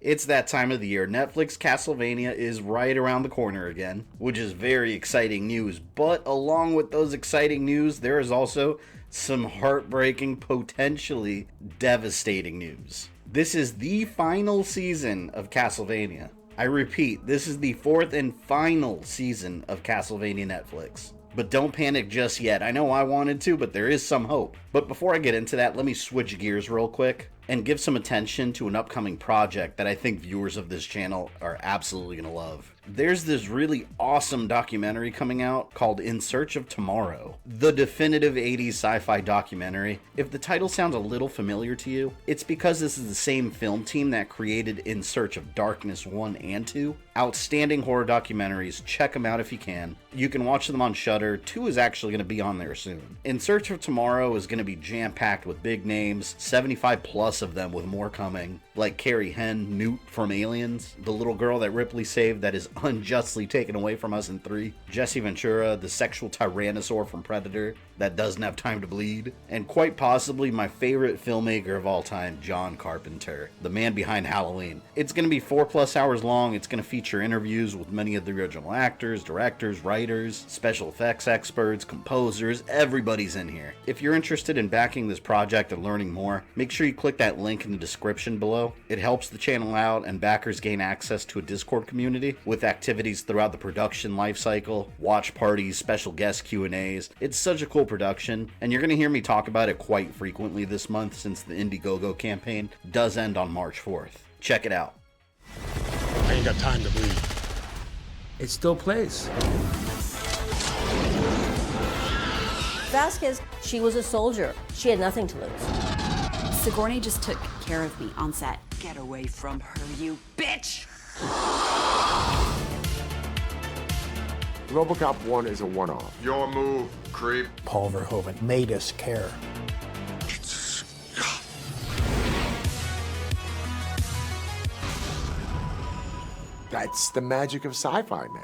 It's that time of the year. Netflix Castlevania is right around the corner again, which is very exciting news. But along with those exciting news, there is also some heartbreaking, potentially devastating news. This is the final season of Castlevania. I repeat, this is the fourth and final season of Castlevania Netflix. But don't panic just yet. I know I wanted to, but there is some hope. But before I get into that, let me switch gears real quick and give some attention to an upcoming project that I think viewers of this channel are absolutely going to love. There's this really awesome documentary coming out called In Search of Tomorrow, the definitive 80s sci-fi documentary. If the title sounds a little familiar to you, it's because this is the same film team that created In Search of Darkness 1 and 2. Outstanding horror documentaries, check them out if you can. You can watch them on Shudder. 2 is actually going to be on there soon. In Search of Tomorrow is going to be jam-packed with big names, 75 plus of them with more coming, like Carrie Henn, Newt from Aliens, the little girl that Ripley saved that is unjustly taken away from us in 3, Jesse Ventura, the sexual tyrannosaur from Predator that doesn't have time to bleed, and quite possibly my favorite filmmaker of all time, John Carpenter, the man behind Halloween. It's going to be 4+ hours long. It's going to feature interviews with many of the original actors, directors, writers, special effects experts, composers, everybody's in here. If you're interested in backing this project and learning more, make sure you click that link in the description below. It helps the channel out and backers gain access to a Discord community with activities throughout the production lifecycle, watch parties, special guest Q&As. It's such a cool production, and you're going to hear me talk about it quite frequently this month since the Indiegogo campaign does end on March 4th. Check it out. I ain't got time to bleed. It still plays. Vasquez, she was a soldier. She had nothing to lose. Sigourney just took care of me on set. Get away from her, you bitch! Robocop 1 is a one-off. Your move, creep. Paul Verhoeven made us care. That's the magic of sci-fi, man.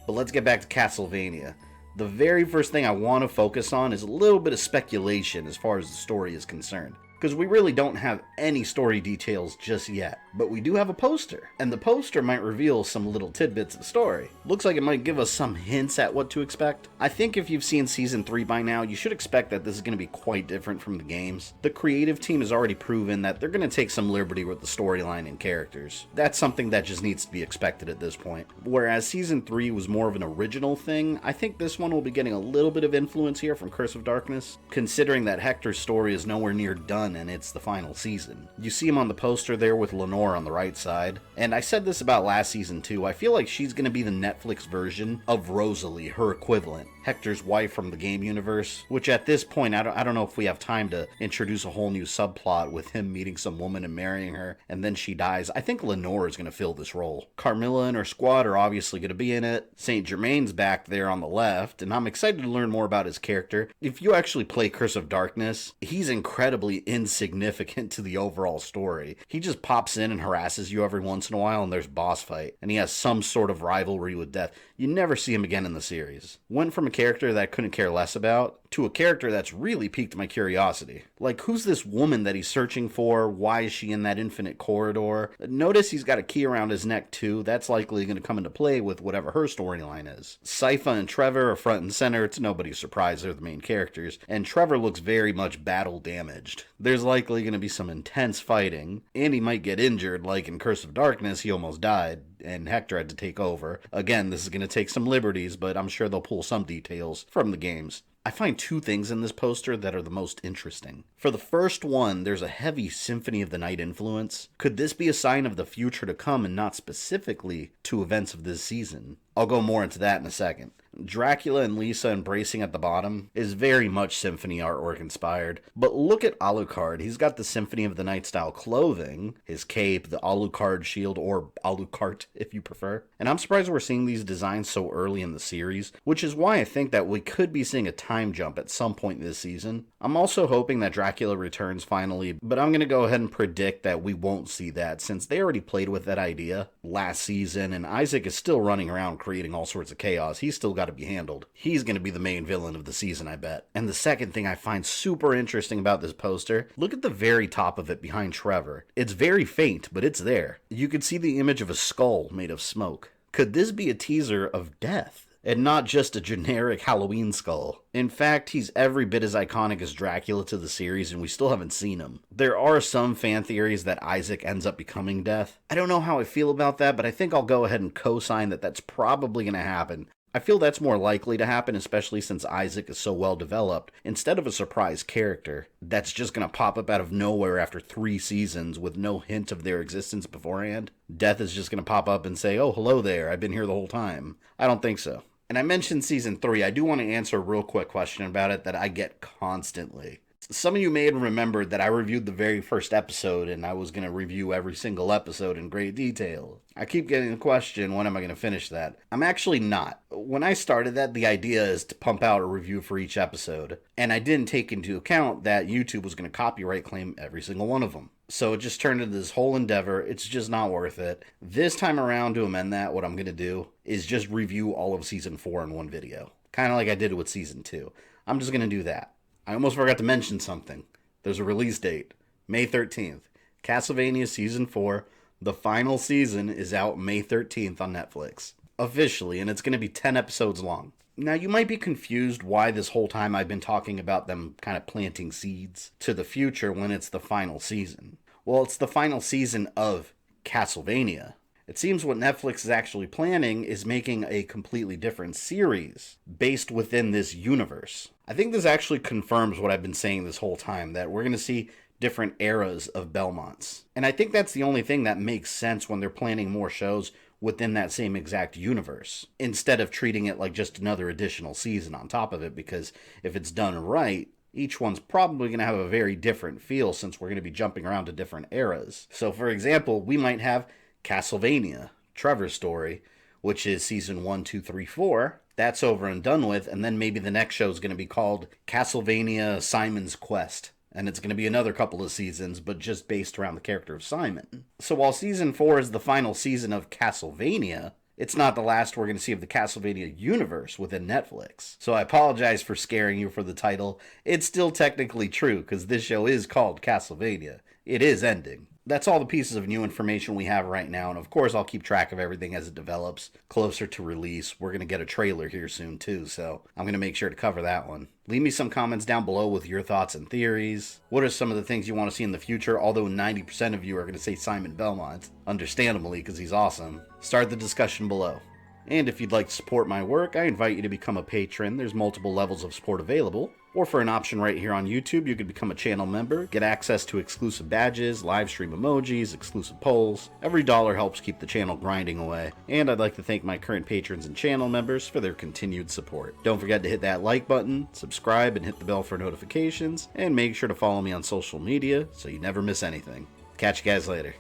But let's get back to Castlevania. The very first thing I want to focus on is a little bit of speculation as far as the story is concerned, because we really don't have any story details just yet. But we do have a poster, and the poster might reveal some little tidbits of the story. Looks like it might give us some hints at what to expect. I think if you've seen Season 3 by now, you should expect that this is going to be quite different from the games. The creative team has already proven that they're going to take some liberty with the storyline and characters. That's something that just needs to be expected at this point. Whereas Season 3 was more of an original thing, I think this one will be getting a little bit of influence here from Curse of Darkness, considering that Hector's story is nowhere near done and it's the final season. You see him on the poster there with Lenore on the right side, and I said this about last season too. I feel like she's going to be the Netflix version of Rosalie, her equivalent, Hector's wife from the game universe, which at this point I don't know if we have time to introduce a whole new subplot with him meeting some woman and marrying her and then she dies. I think Lenore is going to fill this role. Carmilla and her squad are obviously going to be in it. Saint Germain's back there on the left, and I'm excited to learn more about his character. If you actually play Curse of Darkness, he's incredibly insignificant to the overall story. He just pops in and harasses you every once in a while and there's boss fight, and he has some sort of rivalry with death. You never see him again in the series. Went from a character that I couldn't care less about to a character that's really piqued my curiosity. Like, who's this woman that he's searching for? Why is she in that infinite corridor? Notice he's got a key around his neck too. That's likely going to come into play with whatever her storyline is. Sypha and Trevor are front and center. It's nobody's surprise they're the main characters, and Trevor looks very much battle damaged. There's likely going to be some intense fighting, and he might get injured, like in Curse of Darkness, he almost died, and Hector had to take over. Again, this is going to take some liberties, but I'm sure they'll pull some details from the games. I find two things in this poster that are the most interesting. For the first one, there's a heavy Symphony of the Night influence. Could this be a sign of the future to come and not specifically to events of this season? I'll go more into that in a second. Dracula and Lisa embracing at the bottom is very much Symphony artwork inspired, but look at Alucard. He's got the Symphony of the Night style clothing, his cape, the Alucard shield, or Alucard if you prefer. And I'm surprised we're seeing these designs so early in the series, which is why I think that we could be seeing a time jump at some point this season. I'm also hoping that Dracula returns finally, but I'm going to go ahead and predict that we won't see that since they already played with that idea last season and Isaac is still running around creating all sorts of chaos. He's still got to be handled. He's going to be the main villain of the season, I bet. And the second thing I find super interesting about this poster, look at the very top of it behind Trevor. It's very faint, but it's there. You can see the image of a skull made of smoke. Could this be a teaser of death? And not just a generic Halloween skull. In fact, he's every bit as iconic as Dracula to the series, and we still haven't seen him. There are some fan theories that Isaac ends up becoming Death. I don't know how I feel about that, but I think I'll go ahead and co-sign that that's probably going to happen. I feel that's more likely to happen, especially since Isaac is so well developed, instead of a surprise character that's just going to pop up out of nowhere after 3 seasons with no hint of their existence beforehand. Death is just going to pop up and say, oh, hello there, I've been here the whole time. I don't think so. And I mentioned Season 3. I do want to answer a real quick question about it that I get constantly. Some of you may have remembered that I reviewed the very first episode, and I was going to review every single episode in great detail. I keep getting the question, when am I going to finish that? I'm actually not. When I started that, the idea is to pump out a review for each episode, and I didn't take into account that YouTube was going to copyright claim every single one of them. So it just turned into this whole endeavor. It's just not worth it. This time around, to amend that, what I'm going to do is just review all of Season 4 in one video. Kind of like I did with Season 2. I'm just going to do that. I almost forgot to mention something. There's a release date. May 13th. Castlevania Season 4. The final season is out May 13th on Netflix. Officially, and it's going to be 10 episodes long. Now, you might be confused why this whole time I've been talking about them kind of planting seeds to the future when it's the final season. Well, it's the final season of Castlevania. It seems what Netflix is actually planning is making a completely different series based within this universe. I think this actually confirms what I've been saying this whole time, that we're going to see different eras of Belmonts. And I think that's the only thing that makes sense when they're planning more shows within that same exact universe, instead of treating it like just another additional season on top of it, because if it's done right, each one's probably going to have a very different feel since we're going to be jumping around to different eras. So for example, we might have Castlevania, Trevor's story, which is season 1, 2, 3, 4. That's over and done with, and then maybe the next show is going to be called Castlevania Simon's Quest. And it's going to be another couple of seasons, but just based around the character of Simon. So while Season 4 is the final season of Castlevania, it's not the last we're going to see of the Castlevania universe within Netflix. So I apologize for scaring you for the title. It's still technically true, because this show is called Castlevania. It is ending. That's all the pieces of new information we have right now, and of course I'll keep track of everything as it develops closer to release. We're going to get a trailer here soon too, so I'm going to make sure to cover that one. Leave me some comments down below with your thoughts and theories. What are some of the things you want to see in the future, although 90% of you are going to say Simon Belmont, understandably because he's awesome. Start the discussion below. And if you'd like to support my work, I invite you to become a patron. There's multiple levels of support available. Or for an option right here on YouTube, you could become a channel member, get access to exclusive badges, live stream emojis, exclusive polls. Every dollar helps keep the channel grinding away. And I'd like to thank my current patrons and channel members for their continued support. Don't forget to hit that like button, subscribe, and hit the bell for notifications. And make sure to follow me on social media so you never miss anything. Catch you guys later.